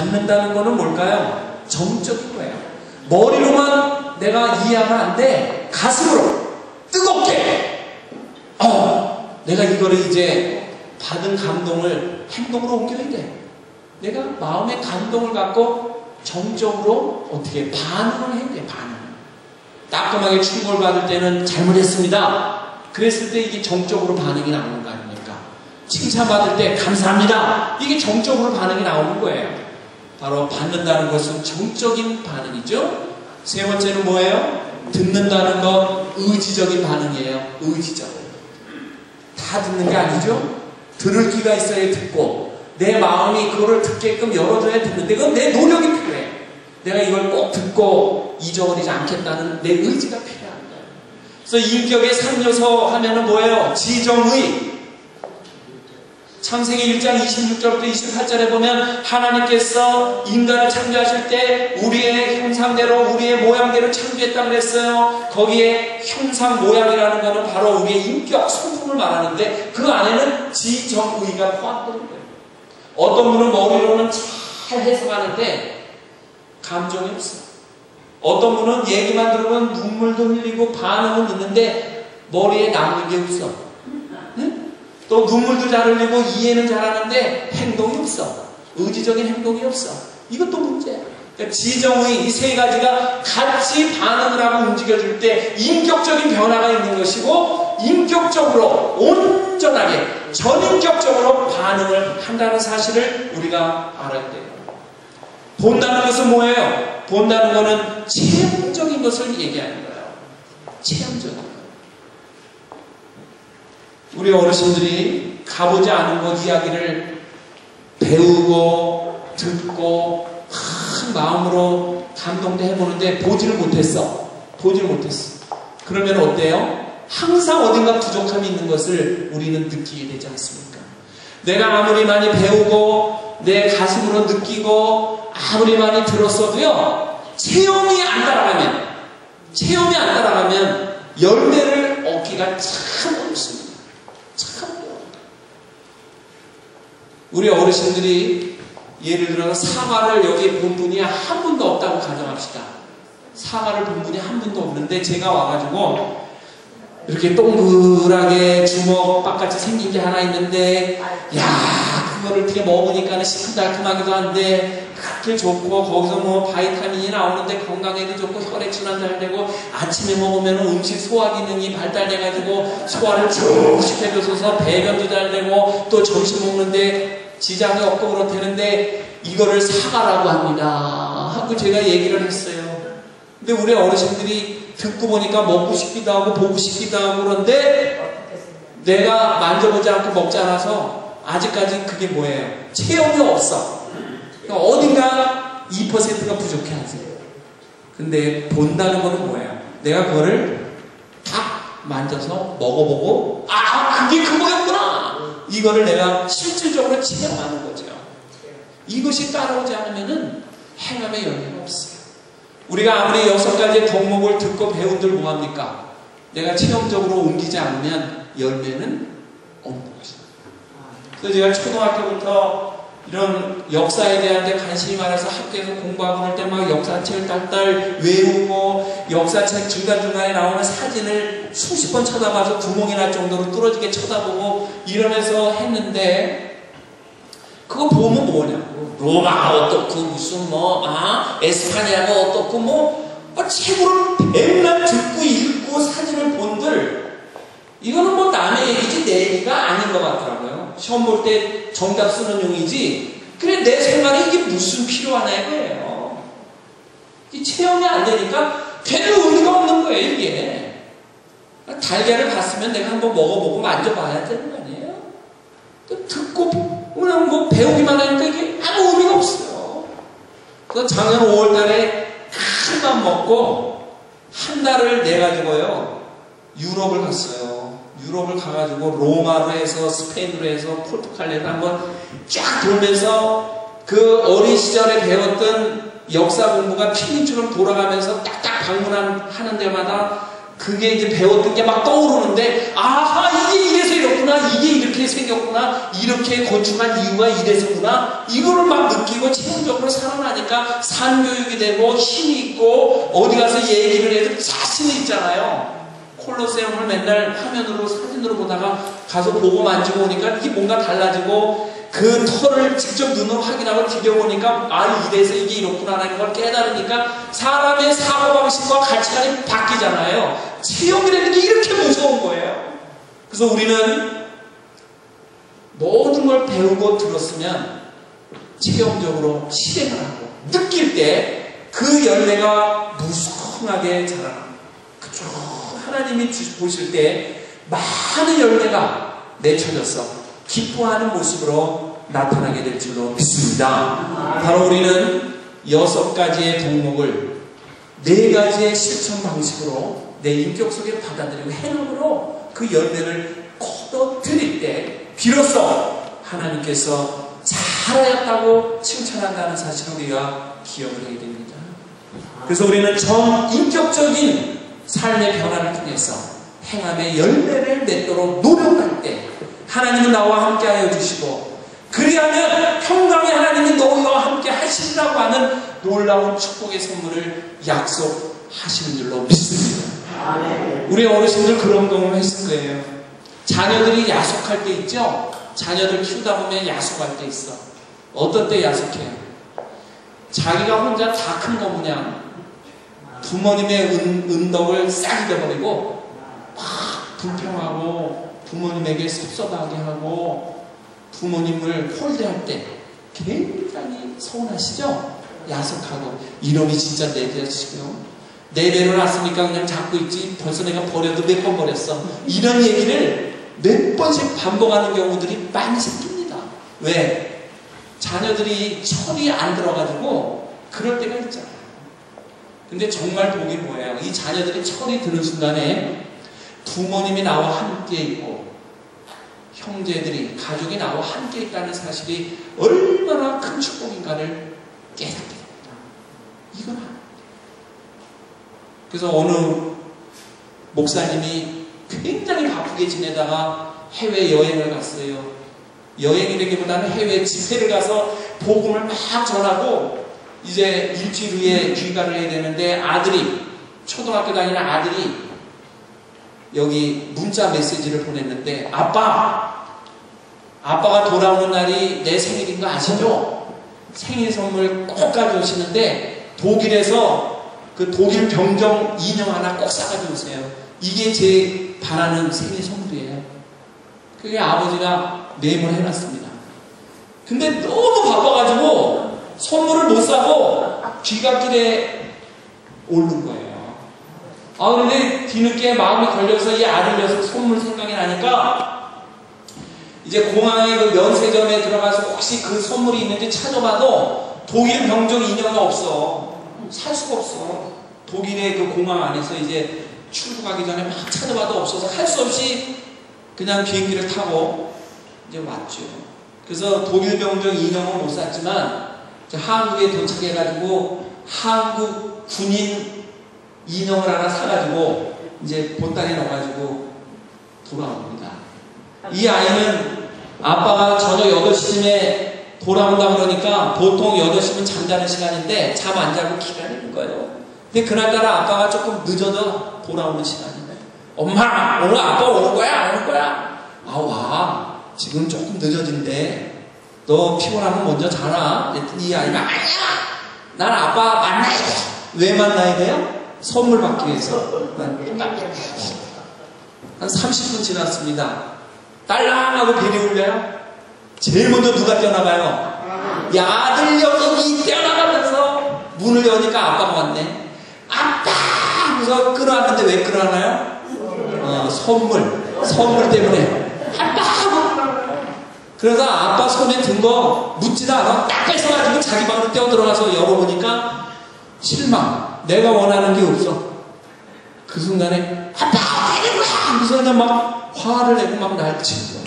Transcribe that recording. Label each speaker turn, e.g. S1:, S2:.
S1: 받는다는 거는 뭘까요? 정적인 거예요. 머리로만 내가 이해하면 안 돼. 가슴으로 뜨겁게 내가 이거를 이제 받은 감동을 행동으로 옮겨야 돼. 내가 마음의 감동을 갖고 정적으로 어떻게 반응을 해야 돼. 반응. 따끔하게 충고를 받을 때는 잘못했습니다. 그랬을 때 이게 정적으로 반응이 나오는 거 아닙니까? 칭찬받을 때 감사합니다. 이게 정적으로 반응이 나오는 거예요. 바로 받는다는 것은 정적인 반응이죠. 세 번째는 뭐예요? 듣는다는 건 의지적인 반응이에요. 의지적. 다 듣는 게 아니죠. 들을 귀가 있어야 듣고 내 마음이 그거를 듣게끔 열어줘야 듣는데 그건 내 노력이 필요해. 내가 이걸 꼭 듣고 잊어버리지 않겠다는 내 의지가 필요한 거예요. 그래서 인격의 3요소 하면은 뭐예요? 지정의. 창세기 1장 26절부터 28절에 보면 하나님께서 인간을 창조하실 때 우리의 형상대로 우리의 모양대로 창조했다고 그랬어요. 거기에 형상 모양이라는 것은 바로 우리의 인격 성품을 말하는데 그 안에는 지정의가 포함되는 거예요. 어떤 분은 머리로는 잘 해석하는데 감정이 없어. 어떤 분은 얘기만 들으면 눈물도 흘리고 반응은 있는데 머리에 남는 게 없어. 응? 또 눈물도 잘 흘리고 이해는 잘하는데 행동이 없어. 의지적인 행동이 없어. 이것도 문제야. 그러니까 지정의 이 세 가지가 같이 반응을 하고 움직여줄 때 인격적인 변화가 있는 것이고 인격적으로 온전하게 전인격적으로 반응을 한다는 사실을 우리가 알아야 돼요. 본다는 것은 뭐예요? 본다는 것은 체험적인 것을 얘기하는 거예요. 체험적인 것. 우리 어르신들이 가보지 않은 곳 이야기를 배우고 듣고 큰 마음으로 감동도 해보는데 보지를 못했어. 그러면 어때요? 항상 어딘가 부족함이 있는 것을 우리는 느끼게 되지 않습니까? 내가 아무리 많이 배우고 내 가슴으로 느끼고 아무리 많이 들었어도요, 체험이 안 따라가면 열매를 얻기가 참 어렵습니다. 참 어려워요. 우리 어르신들이 예를 들어서 사과를 여기에 본 분이 한 분도 없다고 가정합시다. 사과를 본 분이 한 분도 없는데 제가 와가지고 이렇게 동그랗게 주먹 빡같이 생긴 게 하나 있는데 그거를 어떻게 먹으니까 시큼달큼하기도 한데 그렇게 좋고 거기서 뭐 바이타민이 나오는데 건강에도 좋고 혈액순환 잘 되고 아침에 먹으면 음식 소화 기능이 발달돼가지고 소화를 쭉 시켜줘서 배변도 잘 되고 또 점심 먹는데 지장이 없고 그렇다는데 이거를 사과라고 합니다 하고 제가 얘기를 했어요. 근데 우리 어르신들이 듣고 보니까 먹고 싶기도 하고 보고 싶기도 하고 그런데 내가 만져보지 않고 먹지 않아서 아직까지 그게 뭐예요? 체험이 없어. 그러니까 어딘가 2%가 부족해 하세요. 근데 본다는 거는 뭐예요? 내가 그거를 딱 만져서 먹어보고 그게 그거였구나. 이거를 내가 실질적으로 체험하는 거죠. 이것이 따라오지 않으면은 행함의 열매가 없어요. 우리가 아무리 6가지의 덕목을 듣고 배운들 뭐합니까? 내가 체험적으로 옮기지 않으면 열매는 없는 것입니다. 그래서 제가 초등학교부터 이런 역사에 대한 데 관심이 많아서 학교에서 공부하고 할 때 막 역사책을 딸딸 외우고 역사책 중간중간에 나오는 사진을 수십 번 쳐다봐서 구멍이 날 정도로 뚫어지게 쳐다보고 이러면서 했는데 그거 보면 뭐냐고 로마가 어떻고 무슨 에스파냐가 어떻고 책으로 맨날 듣고 읽고 사진을 본들 이거는 남의 얘기지 내 얘기가 아닌 것 같더라고요. 시험 볼 때 정답 쓰는 용이지 그래 내 생활에 이게 무슨 필요하냐 이거예요. 이 체험이 안 되니까 별로 의미가 없는 거예요 이게. 달걀을 봤으면 내가 한번 먹어보고 만져봐야 되는 거 아니에요? 듣고 그냥 배우기만 하니까 이게 아무 의미가 없어요. 그래서 작년 5월 달에 큰 맘 먹고 한 달을 내가지고요 유럽을 갔어요. 유럽을 가가지고 로마로 해서 스페인으로 해서 포르투갈로 한번 쫙 돌면서 그 어린 시절에 배웠던 역사 공부가 필름처럼 돌아가면서 딱딱 방문하는 데마다 그게 이제 배웠던 게 막 떠오르는데 이게 이래서 이렇구나 이게 이렇게 생겼구나 이렇게 건축한 이유가 이래서구나 이거를 막 느끼고 체험적으로 산교육이 되고 힘이 있고 어디 가서 얘기를 해도 자신이 있잖아요. 콜로세움을 맨날 화면으로 사진으로 보다가 가서 보고 만지고 오니까 이게 뭔가 달라지고 그 털을 직접 눈으로 확인하고 디뎌보니까 아 이래서 이게 이렇구나라는 걸 깨달으니까 사람의 사고방식과 가치관이 바뀌잖아요. 체험이라는 게 이렇게 무서운 거예요. 그래서 우리는 모든 걸 배우고 들었으면 체험적으로 실행을 하고 느낄 때 그 열매가 무성하게 자라납니다. 그죠? 하나님이 보실 때 많은 열매가 맺혀져서 기뻐하는 모습으로 나타나게 될 줄로 믿습니다. 바로 우리는 6가지의 덕목을 4가지의 실천 방식으로 내 인격 속에 받아들이고 행함으로 그 열매를 거둬들일 때 비로소 하나님께서 잘하였다고 칭찬한다는 사실을 우리가 기억을 하게 됩니다. 그래서 우리는 정인격적인 삶의 변화를 통해서 행함의 열매를 맺도록 노력할 때 하나님은 나와 함께 하여 주시고 그리하면 평강의 하나님이 너희와 함께 하시리라고 하는 놀라운 축복의 선물을 약속하시는 줄로 믿습니다. 우리 어르신들 그런 경험을 했을 거예요. 자녀들이 야속할 때 있죠? 자녀들 키우다 보면 야속할 때 있어. 어떤 때 야속해요? 자기가 혼자 다 큰 거 그냥 부모님의 은덕을 싹 잊어버리고 막 불평하고 부모님에게 섭섭하게 하고 부모님을 홀대할 때 굉장히 서운하시죠? 야속하고 이놈이 진짜 내 자식이요. 내 배를 낳았으니까 그냥 잡고 있지 벌써 내가 버려도 몇 번 버렸어. 이런 얘기를 몇 번씩 반복하는 경우들이 많이 생깁니다. 왜? 자녀들이 철이 안 들어가지고 그럴 때가 있잖아요. 근데 정말 복이 뭐예요? 이 자녀들이 철이 드는 순간에 부모님이 나와 함께 있고 형제들이 가족이 나와 함께 있다는 사실이 얼마나 큰 축복인가를 깨닫게 됩니다. 이건 합니다. 그래서 어느 목사님이 굉장히 바쁘게 지내다가 해외여행을 갔어요. 여행이라기보다는 해외 집회를 가서 복음을 막 전하고 이제 일주일 후에 귀가를 해야 되는데 아들이 초등학교 다니는 아들이 여기 문자 메시지를 보냈는데 아빠가 돌아오는 날이 내 생일인 거 아시죠? 생일 선물 꼭 가져오시는데 독일에서 그 독일 병정 인형 하나 꼭 싸가지고 오세요. 이게 제 바라는 생일 선물이에요. 그게 아버지가 메모를 해놨습니다. 근데 너무 바빠가지고 선물을 못 사고 귀갓길에 오른 거예요. 근데 뒤늦게 마음이 걸려서 이 아들 녀석 선물 생각이 나니까 이제 공항에 그 면세점에 들어가서 혹시 그 선물이 있는지 찾아봐도 독일 병정 인형이 없어. 살 수가 없어. 독일의 그 공항 안에서 이제 출국하기 전에 막 찾아봐도 없어서 할 수 없이 그냥 비행기를 타고 이제 왔죠. 그래서 독일 병정 인형은 못 샀지만 한국에 도착해가지고 한국 군인 인형을 하나 사가지고 이제 보따리에 넣어가지고 돌아옵니다. 이 아이는 아빠가 저녁 8시쯤에 돌아온다 그러니까 보통 8시면 잠자는 시간인데 잠 안 자고 기다리는 거예요. 근데 그날따라 아빠가 조금 늦어져 돌아오는 시간이에요. 엄마 오늘 아빠 오는 거야? 안 오는 거야? 와 지금 조금 늦어진대. 너 피곤하면 먼저 자라. 그랬더니 이 아이가 아니야 난 아빠 만나야 돼. 왜 만나야 돼요? 선물 받기 위해서. 한 30분 지났습니다. 딸랑하고 벨이 울려요. 제일 먼저 누가 뛰어나가요? 야 아들 녀석이 뛰어나가면서 문을 여니까 아빠가 왔네. 아빠 하면서 끌어왔는데 왜 끌어왔나요? 선물 때문에 아빠 하고. 그래서 아빠 손에 든 거 묻지도 않아. 딱 뺏어가지고 자기 방으로 뛰어들어가서 열어보니까 실망. 내가 원하는 게 없어. 그 순간에 아빠 어디 있는 거야? 하면서 그냥 막 화를 내고 막 날치는 거야.